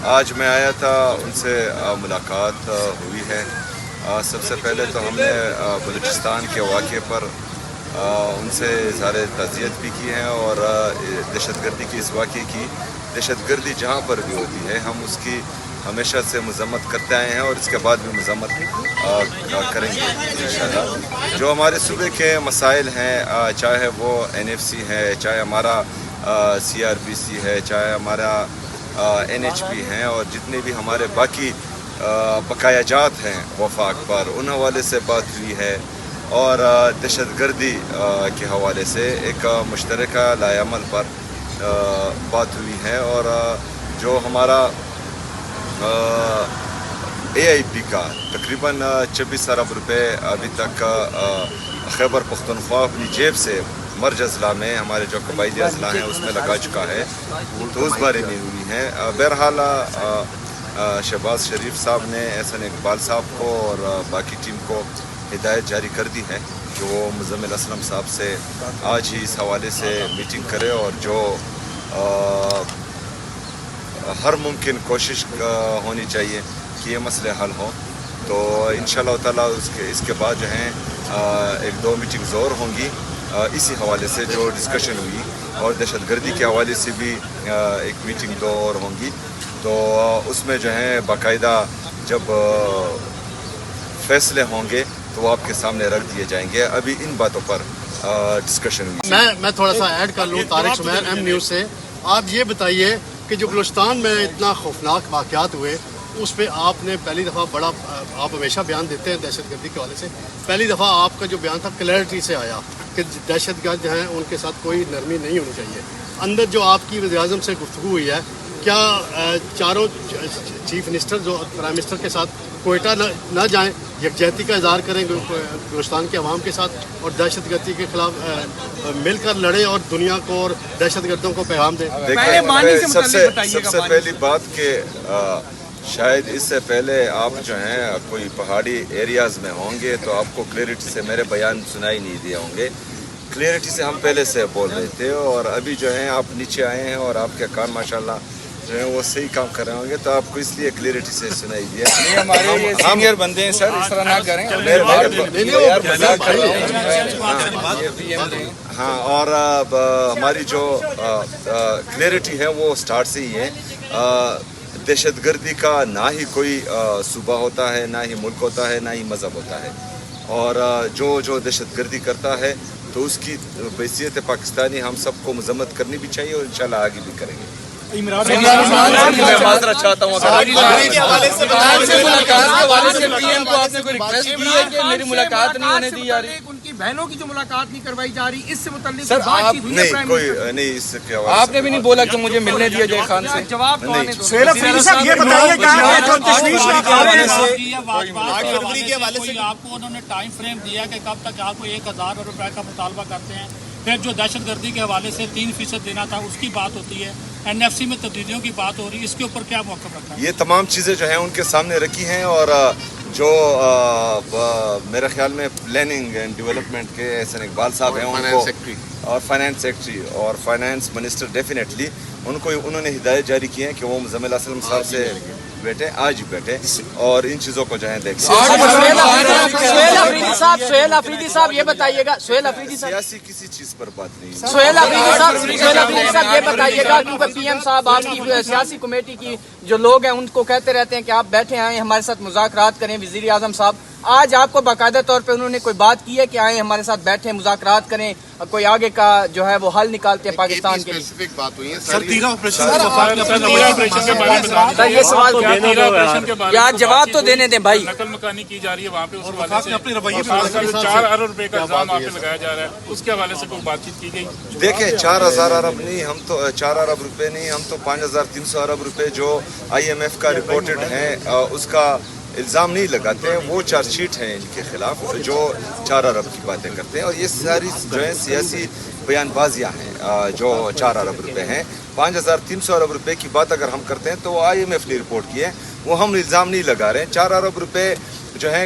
آج میں آیا تھا، ان سے ملاقات ہوئی ہے۔ سب سے پہلے تو ہم نے بلوچستان کے واقعے پر ان سے اظہار تعزیت بھی کی ہے، اور دہشت گردی کی اس واقعے کی، دہشت گردی جہاں پر بھی ہوتی ہے ہم اس کی ہمیشہ سے مذمت کرتے آئے ہیں، اور اس کے بعد بھی مذمت کریں گے انشاءاللہ۔ جو ہمارے صوبے کے مسائل ہیں، چاہے وہ NFC ہے، چاہے ہمارا CRPC ہے، چاہے ہمارا NHP ہیں، اور جتنے بھی ہمارے باقی بقایا جات ہیں وفاق پر، ان حوالے سے بات ہوئی ہے، اور دہشت گردی کے حوالے سے ایک مشترکہ لائحہ عمل پر بات ہوئی ہے، اور جو ہمارا AIP کا تقریباً 26 ارب روپے ابھی تک خیبر پختونخوا اپنی جیب سے مرج اضلاع میں، ہمارے جو قبائلی اضلاع ہیں اس میں لگا چکا ہے، تو اس بارے میں ہوئی ہے۔ بہرحال شہباز شریف صاحب نے احسن اقبال صاحب کو اور باقی ٹیم کو ہدایت جاری کر دی ہے کہ وہ مزمل اسلم صاحب سے آج ہی اس حوالے سے میٹنگ کرے، اور جو ہر ممکن کوشش ہونی چاہیے کہ یہ مسئلے حل ہوں۔ تو انشاءاللہ تعالیٰ اس کے بعد جو ہیں 1-2 میٹنگز اور ہوں گی اسی حوالے سے جو ڈسکشن ہوئی، اور دہشت گردی کے حوالے سے بھی ایک میٹنگ 2 اور ہوں گی، تو اس میں جو ہیں باقاعدہ جب فیصلے ہوں گے تو وہ آپ کے سامنے رکھ دیے جائیں گے۔ ابھی ان باتوں پر ڈسکشن ہوئی۔ میں تھوڑا سا ایڈ کر لوں طارق سمیر M نیوز سے۔ آپ یہ بتائیے کہ جو بلوچستان میں اتنا خوفناک واقعات ہوئے، اس پہ آپ نے پہلی دفعہ آپ ہمیشہ بیان دیتے ہیں دہشت گردی کے حوالے سے، پہلی دفعہ آپ کا جو بیان تھا کلیئرٹی سے آیا کہ دہشت گرد ہیں ان کے ساتھ کوئی نرمی نہیں ہونی چاہیے۔ اندر جو آپ کی وزیر اعظم سے گفتگو ہوئی ہے، کیا چاروں چیف منسٹر جو پرائم منسٹر کے ساتھ کوئٹہ نہ جائیں، یکجہتی کا اظہار کریں بلوچستان کے عوام کے ساتھ، اور دہشت گردی کے خلاف مل کر لڑیں اور دنیا کو اور دہشت گردوں کو پیغام دیں؟ سب سے پہلی بات کہ شاید اس سے پہلے آپ جو ہیں کوئی پہاڑی ایریاز میں ہوں گے تو آپ کو کلیئرٹی سے میرے بیان سنائی نہیں دیے ہوں گے۔ کلیئرٹی سے ہم پہلے سے بول رہے تھے، اور ابھی جو ہیں آپ نیچے آئے ہیں اور آپ کے کان ماشاءاللہ جو ہیں وہ صحیح کام کر رہے ہوں گے، تو آپ کو اس لیے کلیئرٹی سے سنائی دیا۔ نہیں، ہمارے یہ سینئر بندے ہیں سر، اس طرح نہ کریں۔ ہاں، اور ہماری جو کلیئرٹی ہے وہ سٹارٹ سے ہی ہے۔ دہشت گردی کا نہ ہی کوئی صوبہ ہوتا ہے، نہ ہی ملک ہوتا ہے، نہ ہی مذہب ہوتا ہے، اور جو دہشت گردی کرتا ہے تو اس کی بحیثیت پاکستانی ہم سب کو مذمت کرنی بھی چاہیے، اور انشاءاللہ آگے بھی کریں گے۔ میں معذرت چاہتا ہوں، ملاقات کے حوالے سے PM کو آپ نے کوئی ریکویسٹ کی ہے کہ میری ملاقات نہیں ہونے دی جا رہی؟ ان کی بہنوں کی جو ملاقات نہیں کروائی جا رہی، اس سے متعلق سر آپ نہیں کوئی نہیں، اس کے حوالے آپ نے بھی نہیں بولا کہ مجھے ملنے دیا جائے خان سے؟ جواب نہیں۔ سہیل افریدی صاحب یہ بتائیے کہ آپ کو انہوں نے ٹائم فریم دیا کہ کب تک آپ کو 1000 روپے کا مطالبہ کرتے ہیں، پھر جو دہشت گردی کے حوالے سے 3% دینا تھا اس کی بات ہوتی ہے، NFC میں تبدیلیوں کی بات ہو رہی ہے، اس کے اوپر کیا موقف رکھا ہے؟ یہ تمام چیزیں جو ہیں ان کے سامنے رکھی ہیں، اور جو میرے خیال میں پلاننگ اینڈ ڈیولپمنٹ کے احسن اقبال صاحب ہیں، ان کو، اور فائنانس سیکرٹری اور فائنانس منسٹر ڈیفینیٹلی انہوں نے ہدایت جاری کی ہے کہ وہ مزمل اسلم صاحب سے بیٹھے، آج ہی بیٹھے، اور ان چیزوں کو جو ہے دیکھیں۔ سہیل افریدی صاحب یہ بتائیے گا، سیاسی کسی چیز پر بات نہیں۔ سہیل افریدی صاحب یہ بتائیے گا، کیونکہ PM صاحب آپ کی سیاسی کمیٹی کی جو لوگ ہیں ان کو کہتے رہتے ہیں کہ آپ بیٹھے آئیں ہمارے ساتھ مذاکرات کریں، وزیر اعظم صاحب آج آپ کو باقاعدہ طور پہ انہوں نے کوئی بات کی ہے کہ آئیں ہمارے ساتھ بیٹھیں، مذاکرات کریں، کوئی آگے کا جو ہے وہ حل نکالتے ہیں پاکستان کے لیے؟ یہ سوال یار جواب تو دینے دیں بھائی۔ نقل مکانی کی جا رہی ہے وہاں پہ، اس حوالے سے 4 ارب روپے کا الزام وہاں پہ لگایا جا رہا ہے، اس کے حوالے سے کوئی بات چیت کی گئی؟ دیکھیں 4000 ارب نہیں، ہم تو 4 ارب روپے نہیں، ہم تو 5300 ارب روپے جو IMF کا رپورٹڈ ہے اس کا الزام نہیں لگاتے ہیں، وہ چارج شیٹ ہیں ان کے خلاف جو 4 ارب کی باتیں کرتے ہیں، اور یہ ساری جو ہے سیاسی بیان بازیاں ہیں جو 4 ارب روپے ہیں۔ 5300 ارب روپے کی بات اگر ہم کرتے ہیں تو وہ IMF نے رپورٹ کی ہے، وہ ہم الزام نہیں لگا رہے ہیں۔ 4 ارب روپے جو ہیں